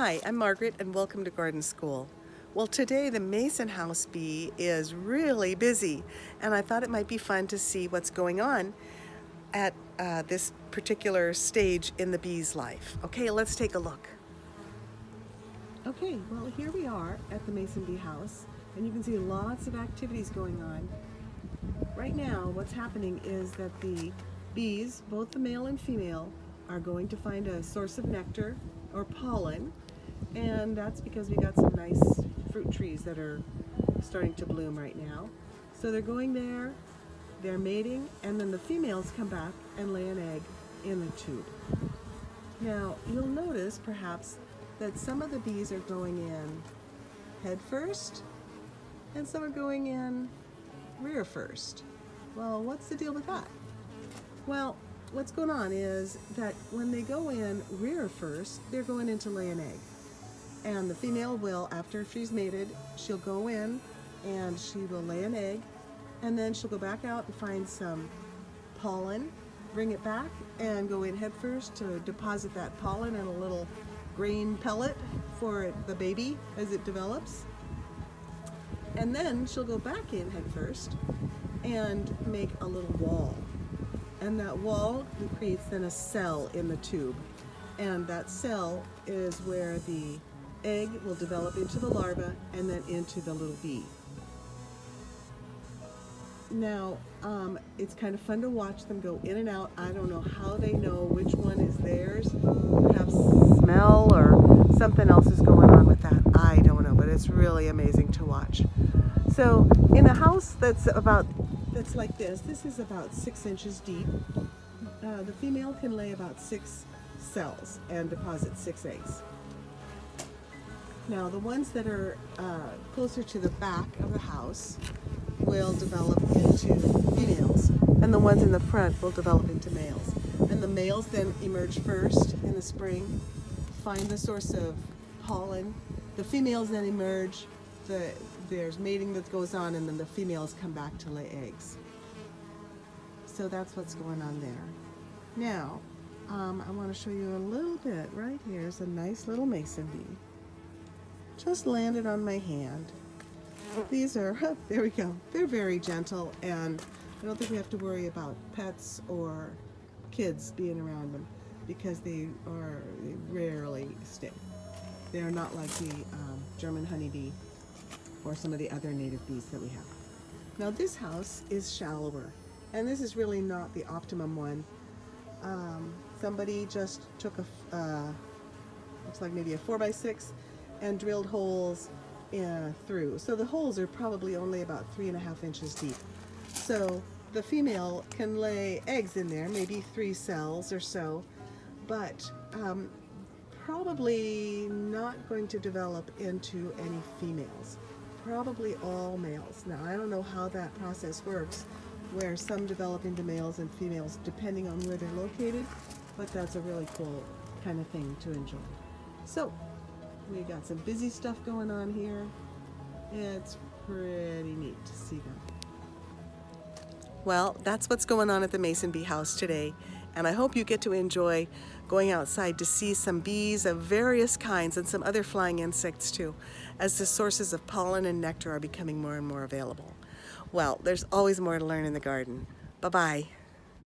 Hi, I'm Margaret and welcome to Garden School. Well, today the Mason house bee is really busy and I thought it might be fun to see what's going on at this particular stage in the bee's life. Okay, let's take a look. Okay, well here we are at the Mason bee house and you can see lots of activities going on. Right now what's happening is that the bees, both the male and female, are going to find a source of nectar or pollen, and that's because we got some nice fruit trees that are starting to bloom right now. So they're going there, they're mating, and then the females come back and lay an egg in the tube. Now you'll notice perhaps that some of the bees are going in head first and some are going in rear first. Well, what's the deal with that? Well, what's going on is that when they go in rear first, they're going in to lay an egg. And the female will, after she's mated, she'll go in and she will lay an egg, and then she'll go back out and find some pollen, bring it back, and go in head first to deposit that pollen in a little grain pellet for the baby as it develops. And then she'll go back in head first and make a little wall. And that wall creates then a cell in the tube. And that cell is where the egg will develop into the larva and then into the little bee. Now, it's kind of fun to watch them go in and out. I don't know how they know which one is theirs. Perhaps smell or something else is going on with that. I don't know, but it's really amazing to watch. So in a house that's like this is about 6 inches deep. The female can lay about 6 cells and deposit 6 eggs. Now the ones that are closer to the back of the house will develop into females, and the ones in the front will develop into males. And the males then emerge first in the spring, find the source of pollen. The females then emerge, there's mating that goes on, and then the females come back to lay eggs. So that's what's going on there. Now, I want to show you a little bit. Right here is a nice little mason bee. Just landed on my hand. These are, there we go. They're very gentle, and I don't think we have to worry about pets or kids being around them because they rarely sting. They're not like the German honeybee or some of the other native bees that we have. Now this house is shallower, and this is really not the optimum one. Somebody just took looks like maybe a 4x6 and drilled holes through. So the holes are probably only about 3.5 inches deep. So the female can lay eggs in there, maybe 3 cells or so, but probably not going to develop into any females. Probably all males. Now I don't know how that process works, where some develop into males and females depending on where they're located, but that's a really cool kind of thing to enjoy. So we got some busy stuff going on here. It's pretty neat to see them. Well, that's what's going on at the Mason bee house today, and I hope you get to enjoy going outside to see some bees of various kinds and some other flying insects too, as the sources of pollen and nectar are becoming more and more available. Well, there's always more to learn in the garden. Bye-bye.